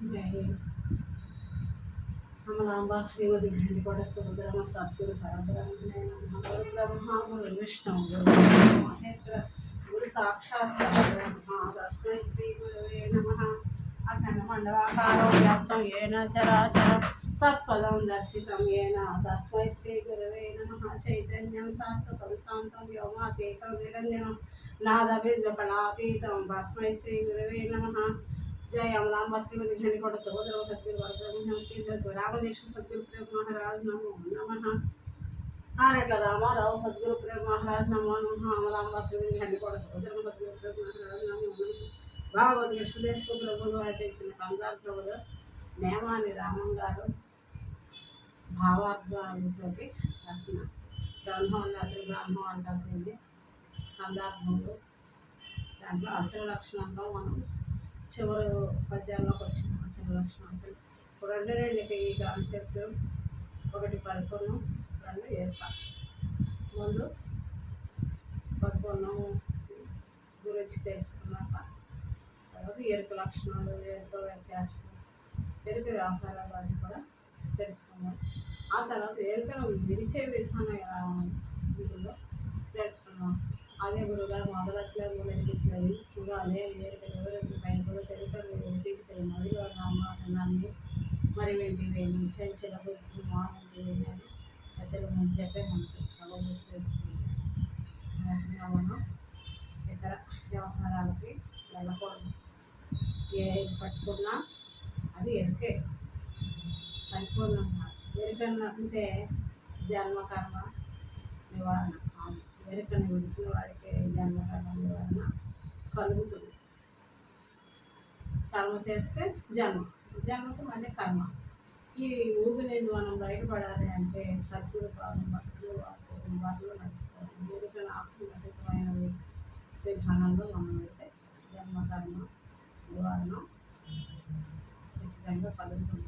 जय अमलांबा श्रीमती घंटीकोट सुभद्रम सद्गुरु परब्रह्म गुरु ब्रह्मा गुरु विष्णु गुरु महेश्वर गुरु साक्षात् परब्रह्म तस्मै श्री गुरवे नमः अखंड मंडलाकारो व्याप्तं येन चराचरं तत्पदं दर्शितं येन तस्मै श्री गुरवे नमः चैतन्यं शाश्वतं शान्तं व्योमातीतं निरञ्जनं नादविद्यकलातीतं तस्मै श्री गुरवे नमः जय अमलांबा श्रीमती घंटीकोट सहोदर सद्गुरु वरब्रह्म श्री रामदेश सद्गुरु प्रेम महाराज नमो नमः आरट्ల రామారావు సద్గురు ప్రేమ మహారాజ్ నమో నమః అమలాంబా श्रीमती घंटीकोट సహోదర సద్గురు ప్రేమ మహారాజ్ నమో నమః భాగవత కృష్ణదేశ ప్రభువులు ఆచరించిన కందార్ ప్రభులు నేమాని రామం గారు భావార్థాలతోటి రాసిన బ్రహ్మం అసలు బ్రహ్మం అంటుంది కందార్థంలో దాంట్లో అక్షర లక్షణంలో మనం చివరి పద్యాల్లోకి వచ్చిన అక్షర లక్షణం అసలు రెండుకి ఈ కాన్సెప్ట్ ఒకటి పరిపూర్ణం రెండు ఏర్పాటు ముందు పరిపూర్ణం గురించి తెలుసుకున్నాక తర్వాత ఎరుక లక్షణాలు ఎరుక చేష్టలు ఎరుక వ్యవహారాల వాటిని కూడా తెలుసుకున్నాం ఆ తర్వాత ఎరుకను విడిచే విధానం ఎలా వీటిలో తెలుసుకున్నాం అదే గురుగారు మొదలట్లే ఎరిగించినవి కూడా అదే ఎరుక ఎవరికి పైన కూడా తెలుకలు ఎరిగించడం మొదలు నామాన్ని మరి వెంటివేని చంచల బుద్ధి మానంటివేని అని పెద్దల ముందే మనకి అవబోషిస్తున్నాం మనం ఇతర వ్యవహారాలకి వెళ్ళకూడదు ఏ పట్టుకున్నా అది ఎరుకే పరిపూర్ణంగా ఎరుకన్నంటే జన్మకర్మ నివారణ కాదు ఎరుకని విడిచిన వాడికి జన్మకర్మ నివారణ కలుగుతుంది కర్మ చేస్తే జన్మకు మళ్ళీ కర్మ ఈ ఊబి నుండి మనం బయటపడాలి అంటే సద్గురు పాదం బట్టలు ఆచరణ బట్టలు నడుచుకోవాలి ఎరుకని ఆత్మీయమైన విధానంలో మనం అయితే జన్మకర్మ నివారణ ఖచ్చితంగా కలుగుతుంది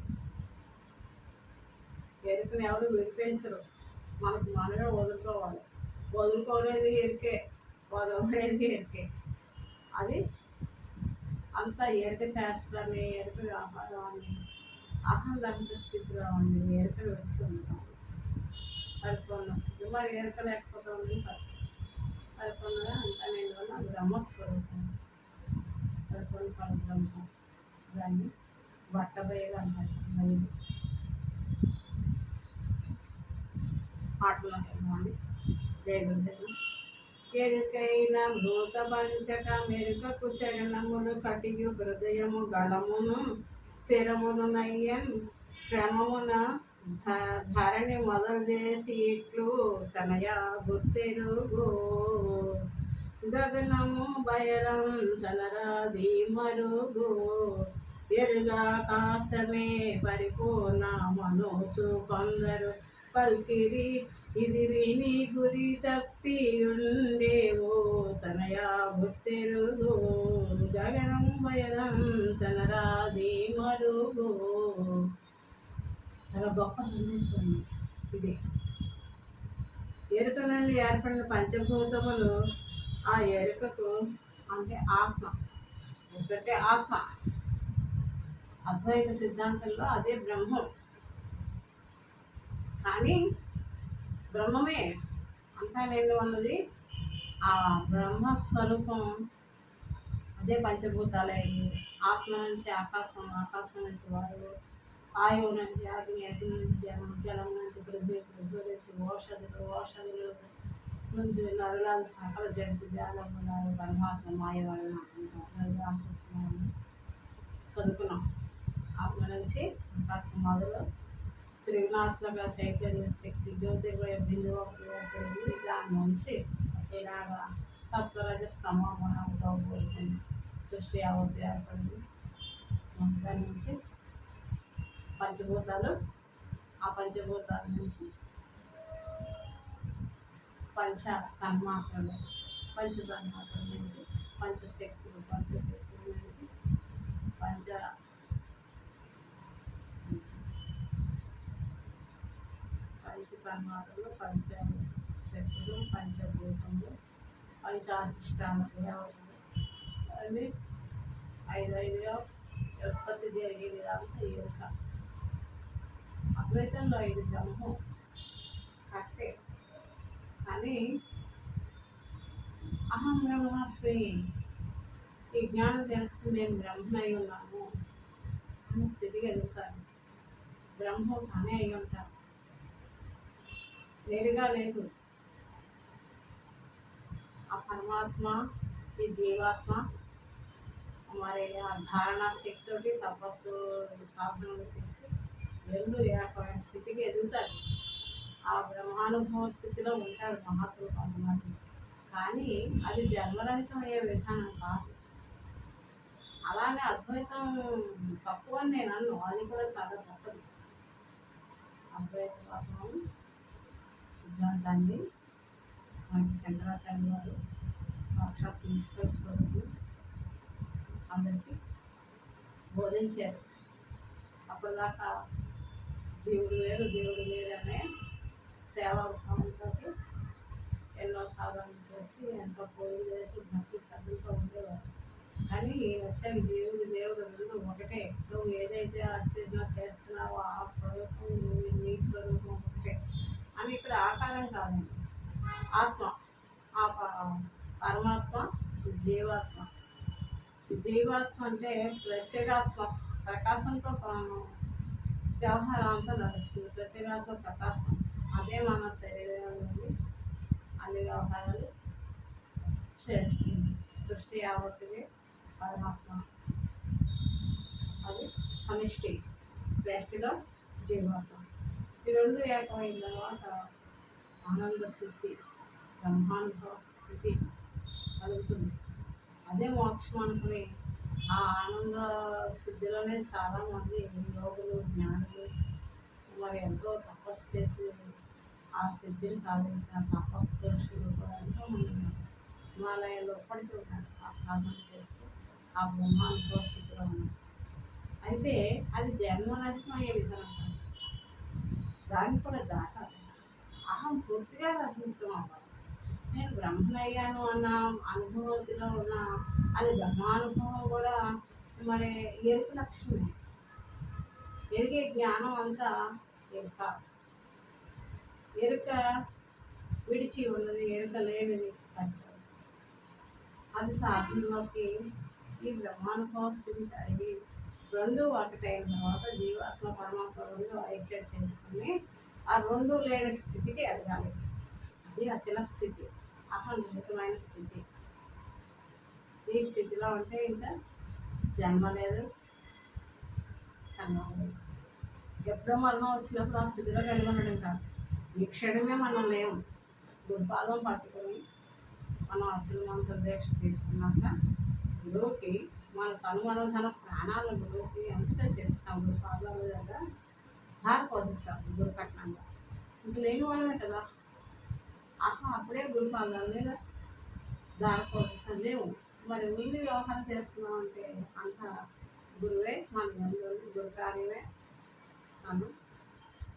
ఎరుకని ఎవరు విడిపించరు మనకు మనగా వదులుకోలేదు ఎరికే వదలబడేది ఎరికే అది అంతా ఎరుక చేష్టని ఎరుక వ్యాపారాన్ని అహంలభిత స్థితిలో ఉంది ఎరుక విడిచి ఉంటాం పరిపూర్ణ స్థితి మరి ఎరుక లేకపోతే ఉంది పరిపూర్ణంగా అంతా నేను వల్ల బ్రహ్మస్వరూపం పరిపూర్ణ పరబ్రహ్మం దాన్ని బట్టబయలు అంటారు బయలు పాటలో వెళ్ళాలి జయ గురుదేవ ఎరుకైన భూత పంచక మెరుకకు చరణములు కటియు హృదయము గళమును శిరమును నయ్యం క్రమమున ధరణి మొదలు చేసి ఇట్లు తనయా గుర్తెరుగో గగనము బయలం చలరాది మరుగు ఎరుగాకాశమే పరిపూర్ణ మనోచు కొందరు పల్కిరి ఇది విని గురి తప్పి ఉండేవో తనయా గుర్తెరుగు గగనం బయలం చనరాది మరుగు చాలా గొప్ప సందేశం ఇది ఎరుక నుండి ఏర్పడిన పంచభూతములు ఆ ఎరుకకు అంటే ఆత్మ ఎందుకంటే ఆత్మ అద్వైత సిద్ధాంతంలో అదే బ్రహ్మం కానీ బ్రహ్మమే అంతా నిండు ఉన్నది ఆ బ్రహ్మస్వరూపం అదే పంచభూతాలయ్యి ఆత్మ నుంచి ఆకాశం ఆకాశం నుంచి వాయువు వాయువు నుంచి అగ్ని అగ్ని నుంచి జలం జలం నుంచి పృథ్వీ పృథ్వీ నుంచి ఓషధులు నుంచి నరులాది సకల జంతు జాలముల పరమాత్మ మాయ వలన అంటారు చదువుకున్నాం ఆత్మ నుంచి ఆకాశం మొదలు త్రిగుణాత్మక చైతన్య శక్తి జ్యోతిర్మయ బిందువు ఏర్పడింది దాని నుంచి ఇలాగా సత్వరజ స్తమోగుణంతో కూడుకుని సృష్టి యావత్తు ఏర్పడింది దాని నుంచి పంచభూతాలు ఆ పంచభూతాల నుంచి పంచ తన్మాత్రలు పంచతన్మాత్రల నుంచి పంచశక్తుల నుంచి పంచతన్మాత్రలు పంచశక్తులు పంచభూతములు పంచాధిష్టాన దేవతలు అవి ఐదుగా ఉత్పత్తి జరిగేది ఇదంతా ఎరుక. అద్వైతంలో ఇది బ్రహ్మం కరెక్టే, కానీ అహం బ్రహ్మాస్మి, ఈ జ్ఞానం తెలుసుకుని నేను బ్రహ్మనై ఉన్నాను అనే స్థితికి ఎదుగుతాను. బ్రహ్మం తానే అయి ఉంటాను, వేరుగా లేదు. ఆ పరమాత్మ, ఈ జీవాత్మ మరి ఆ ధారణా శక్తితోటి తపస్సు సాధనలు చేసి రెండు ఏకమైన స్థితికి ఎదుగుతారు. ఆ బ్రహ్మానుభవ స్థితిలో ఉంటారు మహాత్ములు కొంతమంది. కానీ అది జన్మరహితం అయ్యే విధానం కాదు. అలానే అద్వైతం తక్కువ అని నేను అన్ను, అది కూడా చాలా తప్పదు. అద్వైత మతం సిద్ధాంతాన్ని మనకి శంకరాచార్య వారు సాక్షాత్ ఈశ్వర స్వరూపులు అందరికీ బోధించారు. అప్పటిదాకా జీవుడు వేరు దేవుడు వేరు అనే సేవాభావంతో ఎన్నో సాధనలు చేసి ఎంతో పూజలు చేసి భక్తి శ్రద్ధలతో ఉండేవారు. కానీ వచ్చాక జీవుడు దేవుడు రెండు ఒకటే. నువ్వు ఏదైతే ఆశ్చర్యం చేస్తున్నావో ఆ స్వరూపం నీ స్వరూపం ఒకటే అని ఇక్కడ ఆకారం కాదండి, ఆత్మ. ఆ పరమాత్మ జీవాత్మ. జీవాత్మ అంటే ప్రత్యేగాత్మ, ప్రకాశంతో వ్యవహారం అంతా నడుస్తుంది. ప్రత్యేగాత్మ ప్రకాశం, అదే మన శరీరం నుండి అన్ని వ్యవహారాలు చేస్తుంది. సృష్టి యావత్తుగా పరమాత్మ, అది సమిష్టి, వ్యక్తిలో జీవాత్మ. ఈ రెండు ఏకమైన తర్వాత ఆనంద స్థితి, బ్రహ్మానుభవ స్థితి కలుగుతుంది. అదే మోక్షం అనుకుని ఆ ఆనంద స్థితిలోనే చాలామంది యోగులు జ్ఞానులు మరి ఎంతో తపస్సు చేసి ఆ సిద్ధిని సాధించిన తప పురుషులు కూడా ఎంతోమంది ఉన్నారు. హిమాలయాల్లో ఇప్పటికీ ఉన్నారు ఆ సాధన చేస్తూ ఆ బ్రహ్మానుభవ స్థితిలో ఉన్నారు. అయితే అది జన్మరహితం అయ్యే విధానం కాదు, దాన్ని కూడా దాటాలి. అహం పూర్తిగా రహితం అవ్వాలి. నేను బ్రహ్మనయ్యాను అన్న అనుభూతిలో ఉన్న అది బ్రహ్మానుభవం కూడా మరి ఎరుక లక్షణమే. ఎరిగే జ్ఞానం అంతా ఎరుక. ఎరుక విడిచి ఉన్నది, ఎరుక లేనిది అది సాధనలోకి ఈ బ్రహ్మానుభవ స్థితి కలిగి రెండు ఒకటైన తర్వాత జీవాత్మ పరమాత్మ రెండు ఐక్యం చేసుకుని ఆ రెండు లేని స్థితికి ఎదగాలి. అది అచల స్థితి, అహంతమైన స్థితి. ఈ స్థితిలో ఉంటే ఇంకా జన్మ లేదు, కర్మ లేదు. ఎప్పుడో మరణం వచ్చినప్పుడు ఆ స్థితిలో కలిగి ఉండడం కాదు, ఈ క్షణమే మనం లేము. గురుపాదం పట్టుకొని మనం అసలు దీక్ష తీసుకున్నాక గురువుకి మన తను తన ప్రాణాల గురువుకి ఎంత చేస్తాం, గురుపాదాల దగ్గర ధార పోషిస్తాం గురు కట్నంగా. ఇంక లేని వాళ్ళమే కదా, అప్పుడే గురుపాదాల మీద ధార పోషిస్తాం. లేవు మరి ముందు వ్యవహారం చేస్తున్నాం అంటే అంత గురువే మన బంధువులు, గురు కార్యమే మనం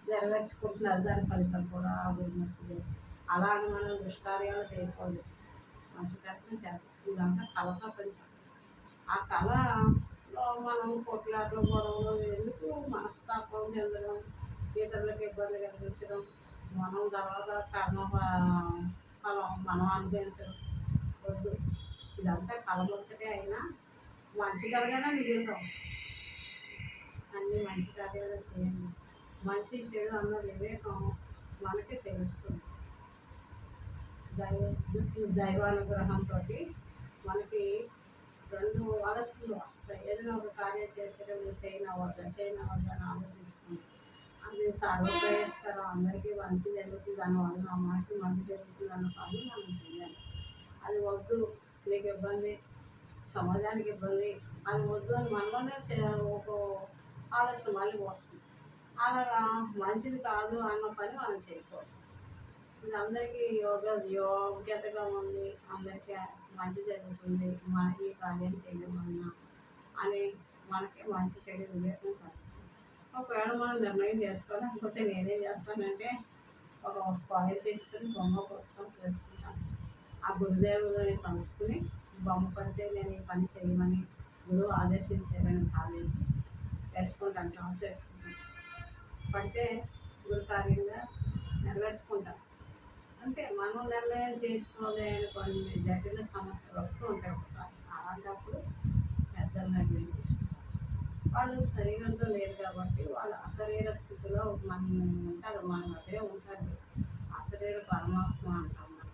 నెరవేర్చుకుంటున్నారు. దాని ఫలితం కూడా ఆ గురుమూర్తులు. అలా అని మనం దుష్కార్యాలు చేయకూడదు, మంచి కార్యం చేయాలి. ఇదంతా కళ ప్రపంచం. ఆ కళలో మనం కొట్లాటలు గొడవలు ఎందుకు, మనస్తాపం చెందడం, ఇతరులకు ఇబ్బంది కలిగించడం, మనం తర్వాత కర్మ ఫలం మనం అనుభవించడం వద్దు. ఇదంతా కలమొచ్చటే అయినా మంచి కలగానే మిగులుతాం. అన్నీ మంచి కార్యాలు చేయండి. మంచి చెడు అన్న వివేకం మనకి తెలుస్తుంది. దైవానుగ్రహంతో మనకి రెండు ఆలోచనలు వస్తాయి. ఏదైనా ఒక కార్యం చేసేటప్పుడు చేయన వద్దా అని ఆలోచించుకుంటాం. అది సర్వశ్రేయస్కరం, అందరికీ మంచి జరుగుతుంది దానివల్ల మనకి మంచి జరుగుతుంది అన్న పని మనం చేయాలి. అది వద్దు, మీకు ఇబ్బంది, సమాజానికి ఇబ్బంది, అది వద్దు అని మనలోనే ఒక ఆలోచన మళ్ళీ వస్తుంది. అలాగా మంచిది కాదు అన్న పని మనం చేయకూడదు. ఇది అందరికీ యోగ్యతగా ఉంది, అందరికీ మంచి జరుగుతుంది, మన ఈ కార్యం చేయడం వలన అని మనకి మంచి చెడు వివేకం కాదు. ఒకవేళ మనం నిర్ణయం చేసుకోవాలి లేకపోతే నేనేం చేస్తానంటే ఒక కాయిన్ తీసుకుని బొమ్మ కోసం చేసుకుంటాను. ఆ గురుదేవులని కలుసుకుని బొమ్మ పడితే నేను ఈ పని చేయమని గురువు ఆదేశించారని భావించి వేసుకుంటాను, టాస్ వేసుకుంటాను. పడితే గురుకార్యంగా నెరవేర్చుకుంటాం. అంటే మనం నిర్ణయం తీసుకోలేని కొన్ని జటిల సమస్యలు వస్తూ ఉంటాయి ఒకసారి. అలాంటప్పుడు పెద్దలు నిర్ణయం తీసుకుంటారు. వాళ్ళు శరీరంతో లేరు కాబట్టి వాళ్ళు అశరీర స్థితిలో మనం ఉంటారు, మన మధ్య ఉంటారు. అశరీర పరమాత్మ అంటాం మనం.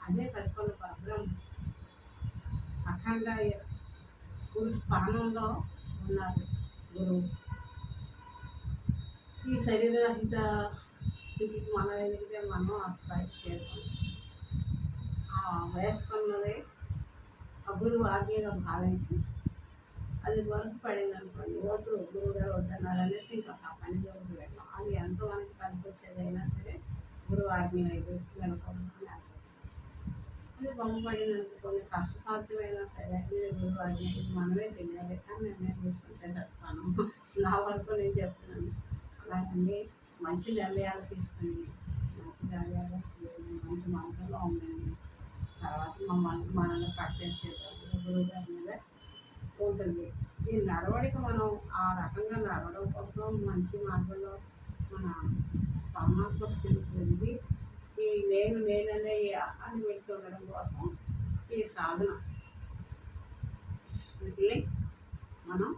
అదే పరిపూర్ణ పరబ్రహ్మ అఖండ గురు స్థానంలో ఉన్నారు గురువు. ఈ శరీరరహిత స్థితికి మనం ఎదిగితే మనం ఆ స్థాయికి చేరుకుంటాం. వేసుకున్నది ఆ గురువు ఆజ్ఞగా భావించి అది వరుస పడింది అనుకోండి, వద్దు గురువు గారు వద్దన్నారు అనేసి ఇంకా ఆ పని జోలికి వెళ్ళాం. అది ఎంతో మనకి కలిసి వచ్చేదైనా సరే గురువు ఆజ్ఞ లేదు వెళ్ళకూడదు అని అనుకుంటాం. అది బొమ్మ పడింది అనుకోండి, కష్టసాధ్యమైనా సరే ఇది గురువు ఆజ్ఞ, ఇది మనమే చెయ్యాలి అని నేను తీసుకొని చేసేస్తాను. నా వరకు నేను చెప్తున్నాను. అలాగండి మంచి నిర్ణయాలు తీసుకుని మంచి కార్యాలు చేయండి, మంచి మార్గంలో ఉండండి. తర్వాత మనల్ని కట్టేసేటప్పుడు గురువు గారి మీద ఉంటుంది. ఈ నడవడిక మనం ఆ రకంగా నడవడం కోసం మంచి మార్గంలో మన పరమాత్మ స్థితికి వెళ్ళి ఈ నేననే ఈ ఆహాన్ని విడిచి ఉండడం కోసం ఈ సాధన వీటిని మనం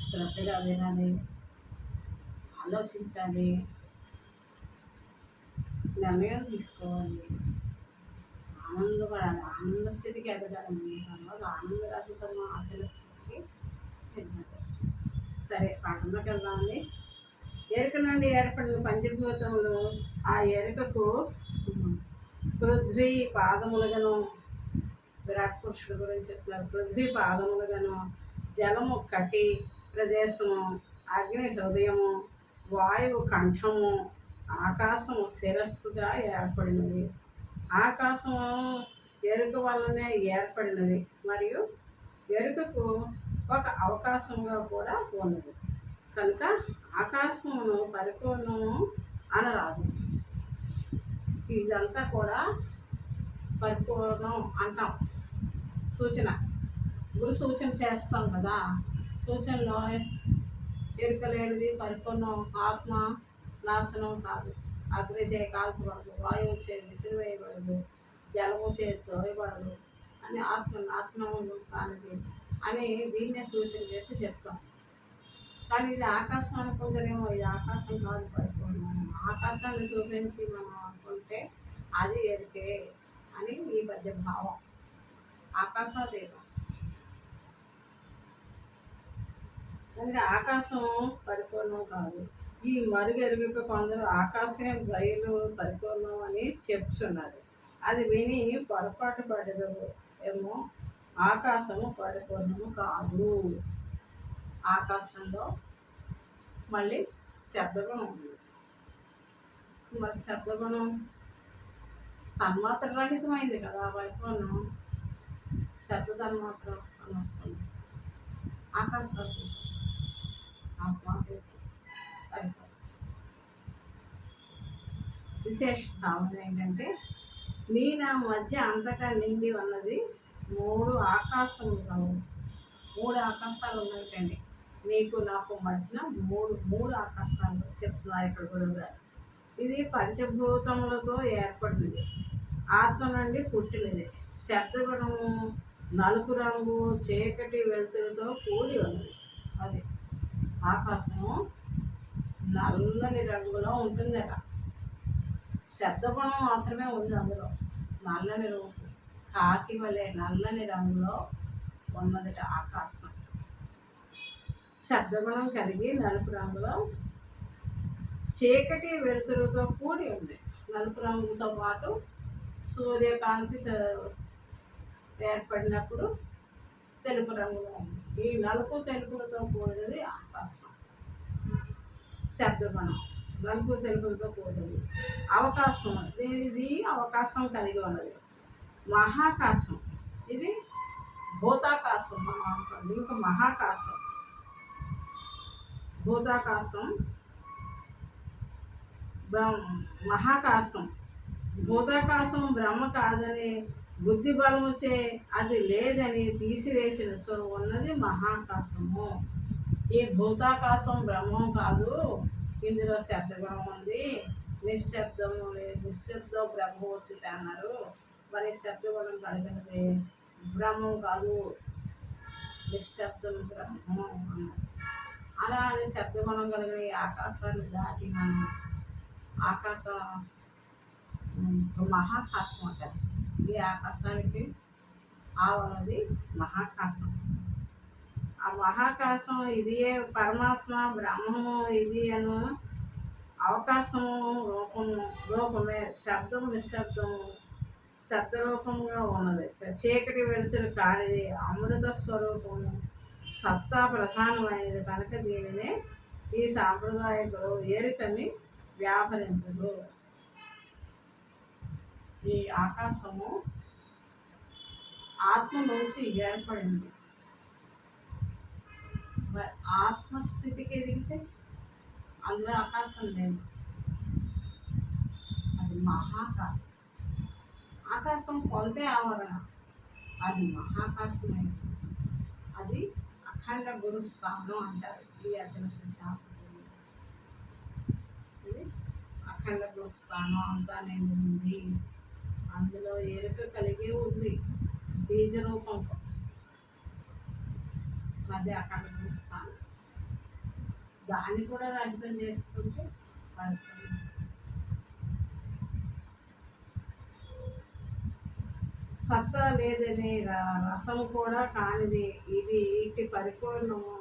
శ్రద్ధగా వినాలి, ఆలోచించాలి, నిర్ణయం తీసుకోవాలి, ఆనందపడాలి. ఆనంద స్థితికి ఎదగాలి. తర్వాత ఆనందరహితము ఆచరణ స్థితికి ఎదగాలి. సరే పాఠంలోకి వెళ్దామండి. ఎరుక నుండి ఏర్పడిన పంచభూతములు ఆ ఎరుకకు పృథ్వీ పాదములుగాను, విరాట్ పురుషుడు గురించి చెప్తున్నారు. పృథ్వీ పాదములుగాను, జలము కటి ప్రదేశము, అగ్ని హృదయము, వాయువు కంఠము, ఆకాశము శిరస్సుగా ఏర్పడినవి. ఆకాశము ఎరుక వల్లనే ఏర్పడినది మరియు ఎరుకకు ఒక అవకాశంగా కూడా ఉన్నది కనుక ఆకాశమును పరిపూర్ణము అనరాదు. ఇదంతా కూడా పరిపూర్ణం అంటాం, సూచన. గురు సూచన చేస్తాం కదా, సూచనలో ఎరుక లేనిది పరిపూర్ణం. ఆత్మ నాశనం కాదు, అగ్ని చే కాల్చబడదు, వాయువు చే విసిరివేయబడదు, జలము చే తోయబడదు అని ఆత్మ నాశనం కానిది అని దీన్నే సూచన చేసి చెప్తాం. కానీ ఇది ఆకాశం అనుకుంటేనేమో ఇది ఆకాశం కాదు, పరిపూర్ణం. ఆకాశాన్ని చూపించి మనం అనుకుంటే అది ఎరుకే అని ఈ మధ్య భావం. ఆకాశాతీతం కనుక ఆకాశం పరిపూర్ణం కాదు. ఈ మరుగు ఎరుగక కొందరు ఆకాశమే బయలు పరిపూర్ణం అని చెప్తున్నారు. అది విని పొరపాటు పడదు ఏమో. ఆకాశము పరిపూర్ణము కాదు. ఆకాశంలో మళ్ళీ శబ్దగుణం ఉంది. మరి శబ్దగుణం తన్మాత్ర రహితమైంది కదా పరిపూర్ణం. శబ్ద తన్మాత్రం అని వస్తుంది. ఆకాశాతీతం, ఆత్మాతీతం, పరిపూర్ణం. విశేష భావన ఏంటంటే నీ నా మధ్య అంతటా నిండి ఉన్నది మూడు ఆకాశములు. మూడు ఆకాశాలు ఉన్నాయండి. నీకు నాకు మధ్యన మూడు ఆకాశాలు చెప్తున్నారు ఇక్కడ గురువు గారు. ఇది పంచభూతములతో ఏర్పడినది, ఆత్మ నుండి పుట్టినది. శబ్దగుణము నలుపు రంగు చీకటి వెలుతురుతో కూడి ఉన్నది. అది ఆకాశము నల్లని రంగులో ఉంటుందట. శబ్దగుణం మాత్రమే ఉంది అందులో. నల్లని రంగు, కాకి వలె నల్లని రంగులో ఉన్నదట ఆకాశం. శబ్దగుణం కలిగి నలుపు రంగులో చీకటి వెలుతురుతో కూడి ఉంది. నలుపు రంగుతో పాటు సూర్యకాంతి ఏర్పడినప్పుడు తెలుపు రంగులో ఉంది. ఈ నలుపు తెలుపులతో కూడినది ఆకాశం. శబ్దగుణం నలుపు తెలుపులతో కూడినది. అవకాశం, ఇది అవకాశం కలిగి ఉన్నది. మహాకాశం, ఇది భూతాకాశం మనం అనుకోండి. ఇంకా మహాకాశం, భూతాకాశం, మహాకాశం. భూతాకాశం బ్రహ్మ కాదని బుద్ధి బలముచే అది లేదని తీసివేసిన చో ఉన్నది మహాకాశము. ఈ భూతాకాశం బ్రహ్మం కాదు, ఇందులో శబ్దగుణం ఉంది, నిశ్శబ్దము నిశ్శబ్ద బ్రహ్మం వచ్చితే అన్నారు. మరి శబ్దగుణం కలిగినది బ్రహ్మం కాదు, నిశ్శబ్దం బ్రహ్మం అన్నారు. అలా అని శబ్దగుణం కలిగిన ఈ ఆకాశాన్ని దాటి మనం ఆకాశ మహాకాశం అంటారు. ఈ ఆకాశానికి ఆవలది మహాకాశం. ఆ మహాకాశం ఇదియే పరమాత్మ బ్రహ్మము ఇది అను అవకాశము రూపమే శబ్దం నిశ్శబ్దము శబ్దరూపంగా ఉన్నది. చీకటి వెలుతురు కానిది అమృత స్వరూపము సత్తా ప్రధానమైనది కనుక దీనినే ఈ సాంప్రదాయకులు ఏరికని వ్యాపరించరు. ఈ ఆకాశము ఆత్మ నుంచి ఏర్పడింది. మరి ఆత్మస్థితికి ఎదిగితే అందులో ఆకాశం లేదు, అది మహాకాశం. ఆకాశం కొంతే ఆవరణ, అది మహాకాశమే. అది అఖండ గురుస్థానం అంటారు ఈ అచల సిద్ధాంతం. ఇది అఖండ గురుస్థానం అంతా నిండి ఉంది, అందులో ఎరుక కలిగే ఉంది బీజ రూపంలో. అది అఖండ గురుస్థానం. దాన్ని కూడా రహితం చేసుకుంటే సత్తా లేదని రసము కూడా కానిది ఇది ఇట్టి పరిపూర్ణము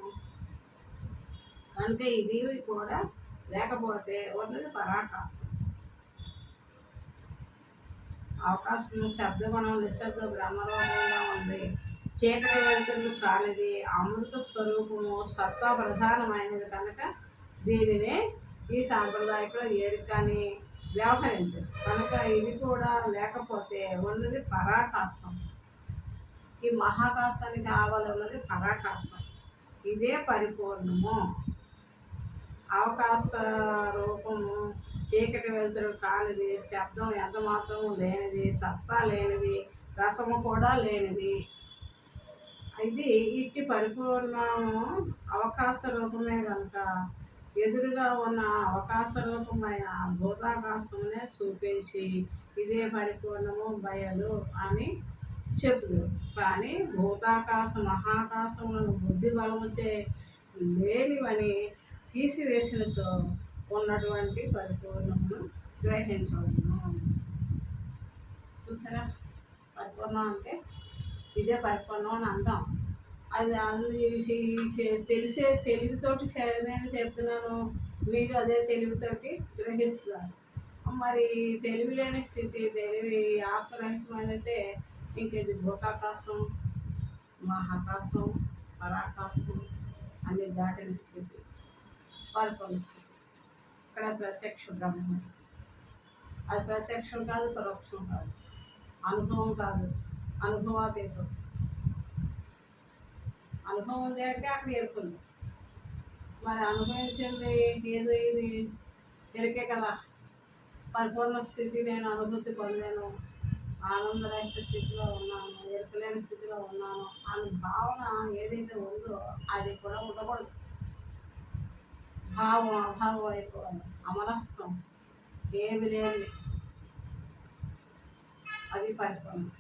కనుక ఇది కూడా లేకపోతే ఉన్నది పరాకాశం. అవకాశం శబ్దగుణం నిశ్శబ్ద బ్రహ్మరూపంగా ఉంది. చీకటి వెలుతురు కానిది అమృత స్వరూపము సత్తా ప్రధానమైనది కనుక దీనినే ఈ సాంప్రదాయకులు ఏరికని వ్యవహరించరు. కనుక ఇది కూడా లేకపోతే ఉన్నది పరాకాశం. ఈ మహాకాశానికి ఆవలి ఉన్నది పరాకాశం, ఇదే పరిపూర్ణము. అవకాశ రూపము చీకటి వెలుతురు కానిది శబ్దం ఎంత మాత్రము లేనిది సత్తా లేనిది రసము కూడా లేనిది. ఇది ఇట్టి పరిపూర్ణము అవకాశ రూపమే కనుక ఎదురుగా ఉన్న అవకాశ రూపమైన భూతాకాశమునే చూపించి ఇదే పరిపూర్ణము బయలు అని చెబుతారు. కానీ భూతాకాశ మహాకాశములను బుద్ధి బలముచే లేనివని తీసివేసినచో ఉన్నటువంటి పరిపూర్ణమును గ్రహించవలను. చూసారా, పరిపూర్ణం అంటే ఇదే పరిపూర్ణం అని అంటాం. అది తెలిసే తెలివితోటి నేను చెప్తున్నాను, మీరు అదే తెలివితోటి గ్రహిస్తున్నారు. మరి తెలివి లేని స్థితి, తెలివి ఆత్మరహితమైనతే ఇంకేది భూతాకాశం మహాకాశం పరాకాశం అన్ని దాటిన స్థితి, పరిపూర్ణ స్థితి. ఇక్కడ ప్రత్యక్ష బ్రహ్మం. అది ప్రత్యక్షం కాదు, పరోక్షం కాదు, అనుభవం కాదు, అనుభవాతీతం. అనుభవం ఉంది అంటే అక్కడ ఎరుకుంది. మరి అనుభవించింది ఏదో ఇది ఎరికే కదా. పరిపూర్ణ స్థితి నేను అనుభూతి పొందాను, ఆనందరహిత స్థితిలో ఉన్నాను, ఎరుకలేని స్థితిలో ఉన్నాను అని భావన ఏదైతే ఉందో అది కూడా ఉండకూడదు. భావం అభావం అయిపోవాలి, అమరస్థం ఏమి లేని అది పరిపూర్ణం.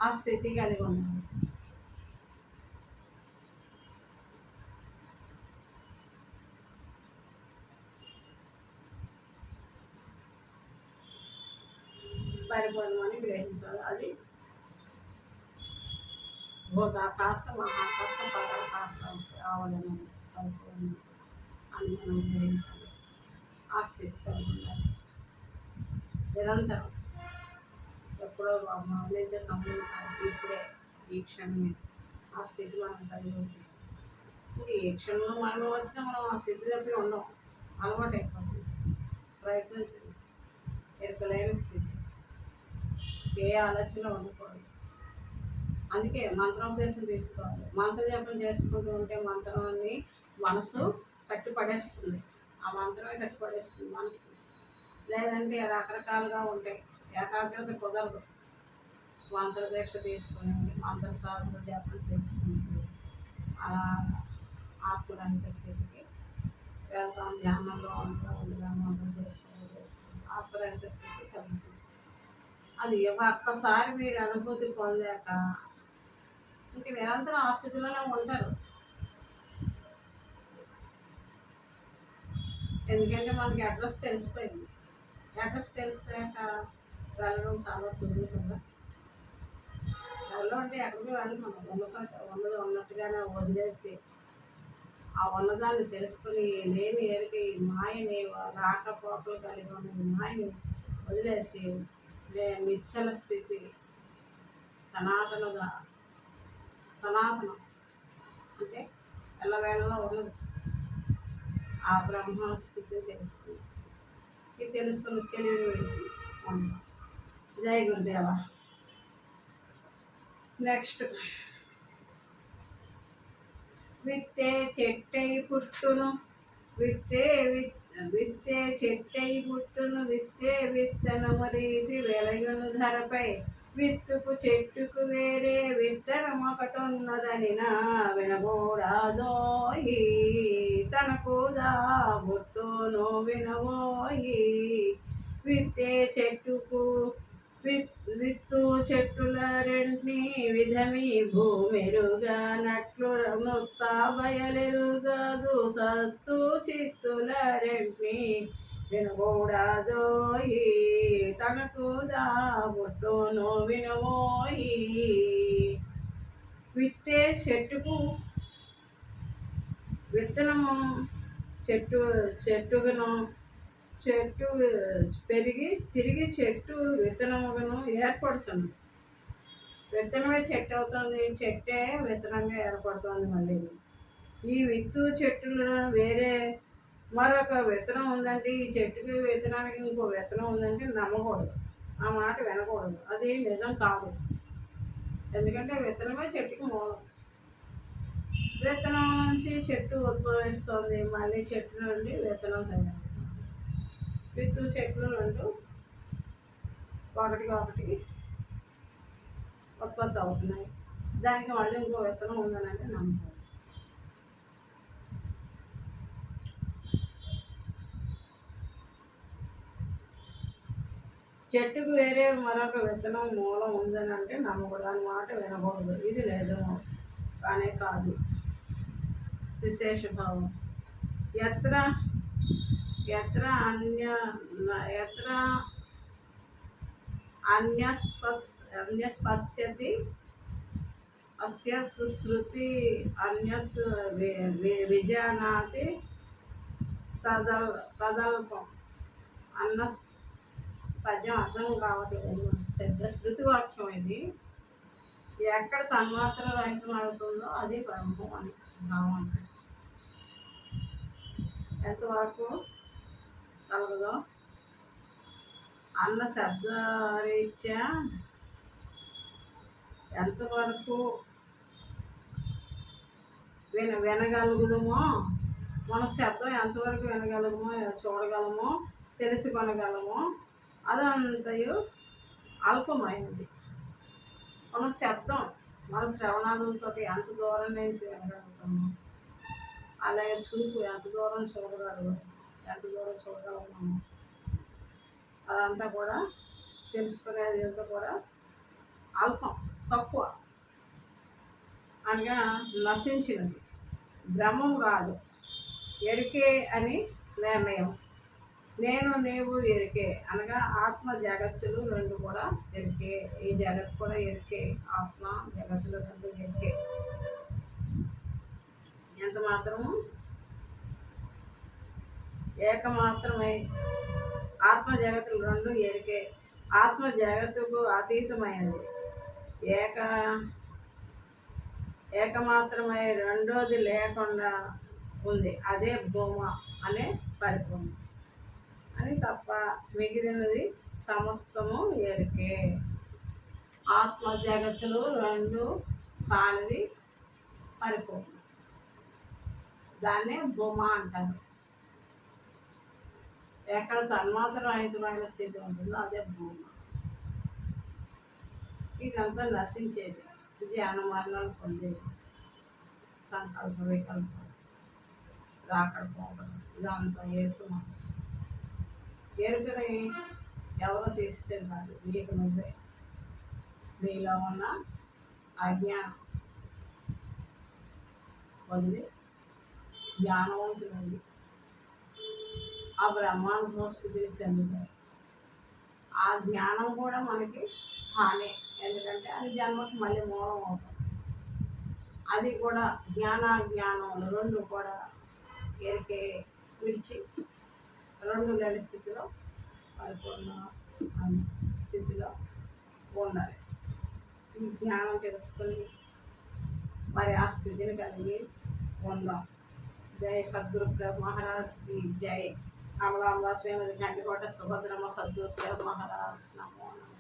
ఆ స్థితి కలిగి ఉన్నాను. పరిపూర్ణమని గ్రహించాలి. అది భూతాకాశ మహాకాశ పరాకాశం కావాలని పరిపూర్ణం అని మనం గ్రహించాలి. ఆ స్థితి కలిగి ఉండాలి నిరంతరం. ఎప్పుడో లేచే సమయం కాదు, ఇప్పుడే ఈ క్షణమే ఆ స్థితి మనం కలిగి ఉంటుంది. ఏ క్షణంలో మనం వచ్చినా మనం ఆ స్థితి తప్పి ఉండం, అలవాటు అయిపోతుంది. ప్రయత్నించండి. ఎరుకలేని స్థితి, ఏ ఆలోచన ఉండకూడదు. అందుకే మంత్రోపదేశం తీసుకోవాలి. మంత్ర జపం చేసుకుంటూ ఉంటే మంత్రాన్ని మనసు కట్టుపడేస్తుంది. ఆ మంత్రమే కట్టుపడేస్తుంది మనసు. లేదంటే రకరకాలుగా ఉంటాయి, ఏకాగ్రత కుదరదు. మంత్రదీక్ష తీసుకుని మంత్ర సాధన జపం చేసుకుంటూ అలా ఆత్మరహిత స్థితికి వెళ్తాం. ధ్యానంలో వందనం చేసుకుంటూ ఆత్మరహిత స్థితి కలుగుతుంది. అది ఒక్కసారి మీరు అనుభూతి పొందాక ఇంక నిరంతరం ఆ స్థితిలోనే ఉంటారు. ఎందుకంటే మనకి అడ్రస్ తెలిసిపోయింది. అడ్రస్ తెలిసిపోయాక వెళ్ళడం చాలా సులువు కదా. వెళ్ళడం అంటే ఎక్కడికి వెళ్ళి మనం ఉన్నది ఉన్నట్టుగానే వదిలేసి ఆ ఉన్నదాన్ని తెలుసుకుని లేని ఎరిగి మాయని రాకపోకలు కలిగి ఉన్న మాయని వదిలేసి నిశ్చల స్థితి సనాతనం అంటే ఎల్లవేళలో ఉన్నది ఆ బ్రహ్మ స్థితిని తెలుసుకుని ఇది తెలుసుకుని తెలివి విడిచి ఉంటాం. జై గురుదేవ. నెక్స్ట్, విత్తే చెట్టై పుట్టును విత్తే చెట్టై పుట్టును విత్తే విత్తనము రీతి వెలయును ధరపై విత్తుకు చెట్టుకు వేరే విత్తనమొకటున్నదని నా వినకూడదోయి తనకు దా బుట్టును వినవోయి. విత్తే చెట్టుకు విత్తు చెట్టుల రెండ్ని విధమి భూమెరుగనట్లు నొత్త బయలెరుగదు సత్తు చిత్తుల రెండ్ని వినకూడదోయి తనకు దా బుట్టును వినవోయి. విత్తే చెట్టుకు విత్తనము చెట్టును చెట్టు పెరిగి తిరిగి చెట్టు విత్తనమును ఏర్పడుతుంది. విత్తనమే చెట్టు అవుతుంది, చెట్టే విత్తనంగా ఏర్పడుతుంది. మళ్ళీ ఈ విత్తు చెట్టులో వేరే మరొక విత్తనం ఉందంటే ఈ చెట్టుకి విత్తనానికి ఇంకో విత్తనం ఉందంటే నమ్మకూడదు, ఆ మాట వినకూడదు. అది నిజం కాదు. ఎందుకంటే విత్తనమే చెట్టుకి మూలం. విత్తనం నుంచి చెట్టు ఉద్భవిస్తుంది, మళ్ళీ చెట్టు నుండి విత్తనం తయారు. విత్తు చెట్లు రెండు ఒకటి ఉత్పత్తి అవుతున్నాయి. దానికి మళ్ళీ ఇంకో విత్తనం ఉందనంటే నమ్మకం. చెట్టుకు వేరే మరొక విత్తనం మూలం ఉందని అంటే నమ్మకూడదు, అని మాట వినకూడదు. ఇది నిజము కానీ కాదు. విశేష భావం ఎత్ర ఎత్ర అన్యస్పత్స్యతి అస్య శృతి అన్యత్ విజానాతి తదల్పం. అన్న పద్యం అర్థం కావట్లేదు. శృతి వాక్యం ఇది. ఎక్కడ తన్మాత్ర రహితం అవుతుందో అది బ్రహ్మం అని భావం అంటే ఎంతవరకు కలగదో అన్న శబ్దరీత్యా ఎంతవరకు వినగలుగుదమో, మన శబ్దం ఎంతవరకు వినగలమో, చూడగలమో, తెలుసుకొనగలమో అదంతయు అల్పమైనది. మన శబ్దం మన శ్రవణాదులతో ఎంత దూరం నుంచి వినగలుగుతామో, అలాగే చూపు ఎంత దూరం చూడగలము అదంతా కూడా తెలుసుకునేది అంతా కూడా అల్పం, తక్కువ, అనగా నశించినది. బ్రహ్మం కాదు, ఎరికే అని నిర్ణయం. నేను నీవు ఎరికే అనగా ఆత్మ జగత్తులు రెండు కూడా ఎరికే. ఈ జగత్తు కూడా ఎరికే. ఆత్మ జగత్తులు రెండు ఎరికే. ఎంత మాత్రము ఏకమాత్రమై ఆత్మ జగత్తులు రెండు ఎరికే. ఆత్మ జగత్తుకు అతీతమైనది. ఏకమాత్రమై రెండోది లేకుండా ఉంది. అదే భూమ అనే పరిపూర్ణం అని తప్ప మిగిలినది సమస్తము ఎరికే. ఆత్మ జగత్తులు రెండు కానిది పరిపూర్ణం, దాన్నే భూమ అంటారు. ఎక్కడ తన్మాత్ర రహితమైన స్థితి ఉంటుందో అదే భూమ. ఇదంతా నశించేది, జ్ఞాన మరణాలు పొందేది, సంకల్ప వికల్పం. రాకడ పోకడం ఇదంతా ఎరుక మనసు. ఎరుకని ఎవరో తీసేసేది కాదు, నీకు నువ్వే. నీలో ఉన్న అజ్ఞానం వదిలి జ్ఞానవంతులండి ఆ బ్రహ్మానుభవ స్థితిని చెందుతారు. ఆ జ్ఞానం కూడా మనకి హాని, ఎందుకంటే అది జన్మకి మళ్ళీ మూలం అవుతుంది. అది కూడా జ్ఞానాజ్ఞానములు రెండు కూడా ఎరికే విడిచి రెండు లేని స్థితిలో పరిపూర్ణ స్థితిలో ఉండాలి. ఈ జ్ఞానం తెలుసుకొని మరి ఆ స్థితిని కలిగి ఉందాం. జై సద్గురు ప్రభు మహారాజ్కి జై. అమలాంబ శ్రీమతి గండికోట సుభద్రమ్మ సద్గురు మహారాజ్ నమో నమః.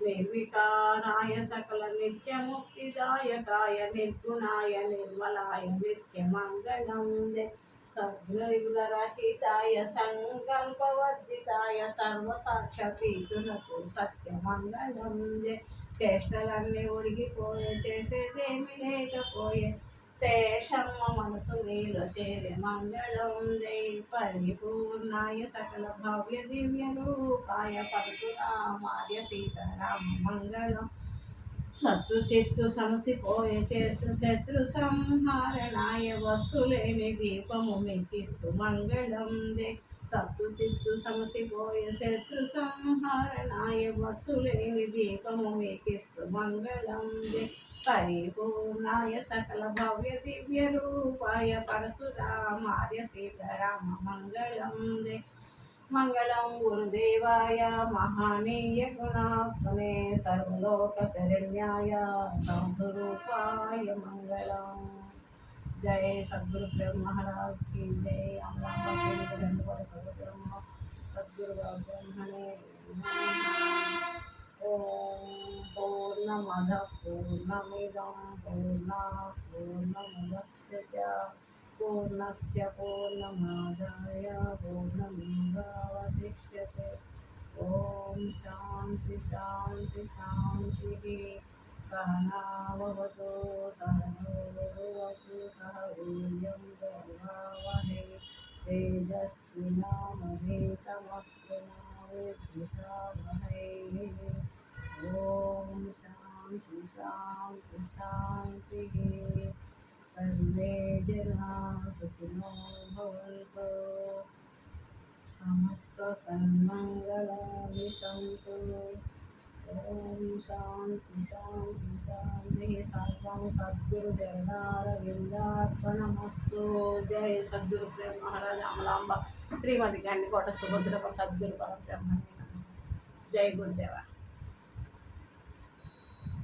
నిర్వికారాయ సకల నిత్యముక్తిదాయకాయ నిర్గుణాయ నిర్మలాయ నిత్యమంగళం. జై సద్గురురహితాయ సంకల్పవర్జితాయ సర్వసాక్షాతీతులకు సత్యమంగళం. జై చేష్టలన్నీ ఉడిగిపోయే చేసేదేమి లేకపోయే శేషమ్మ మనసు నీలో చేరే మంగళం. జై పరిపూర్ణాయ సకల భవ్య దివ్య రూపాయ పరశురామార్య సీతారామ మంగళం. శత్రు చిత్తు సమసిపోయే శత్రు సంహారణాయ వత్తులేని దీపము మెక్కిస్తూ మంగళం. జై శత్రు చిత్తు సమసిపోయే శత్రు సంహారణాయ వత్తులేని దీపము మెక్కిస్తూ మంగళం. జై పరిపూర్ణాయ సకల భవ్య దివ్య రూపాయ పరశురామార్య సీతారామ మంగళం. జై మంగళం గురుదేవాయ మహానీయ గుణాత్మనే సర్వలోక శరణ్యాయ సాధురూపాయ మంగళం. జై సద్గురు ప్రేమ మహారాజ్ की जय. अमलांबा श्रीमती गंडिकोट सुभद्रम्म सद्गुरु ब्रह्मणे ओम. पूर्णमदः पूर्णमिदं पूर्णात् पूर्णमुदच्यते पूर्णस्य पूर्णमादाय पूर्णमेवावशिष्यते. ओम शांति शांति शांति. सहनाववतु सहनो भुनक्तु सह वीर्यं करवावहै तेजस्विनावधीतमस्तु मा विद्विषावहै. ओम शांति शांति शांति. सर्वे जनाः सुखिनो भवन्तु समस्त सन्मङ्गलानि सन्तु. ओम शांति शांति शांति. सर्वं सद्गुरु चरणारविन्दार्पणमस्तु. जय सद्गुरु प्रेम महाराज अमलांबा श्रीमती गंडिकोट सुभद्रम्म सद्गुरु परब्रह्मणे नमः. जय गुरुदेवा.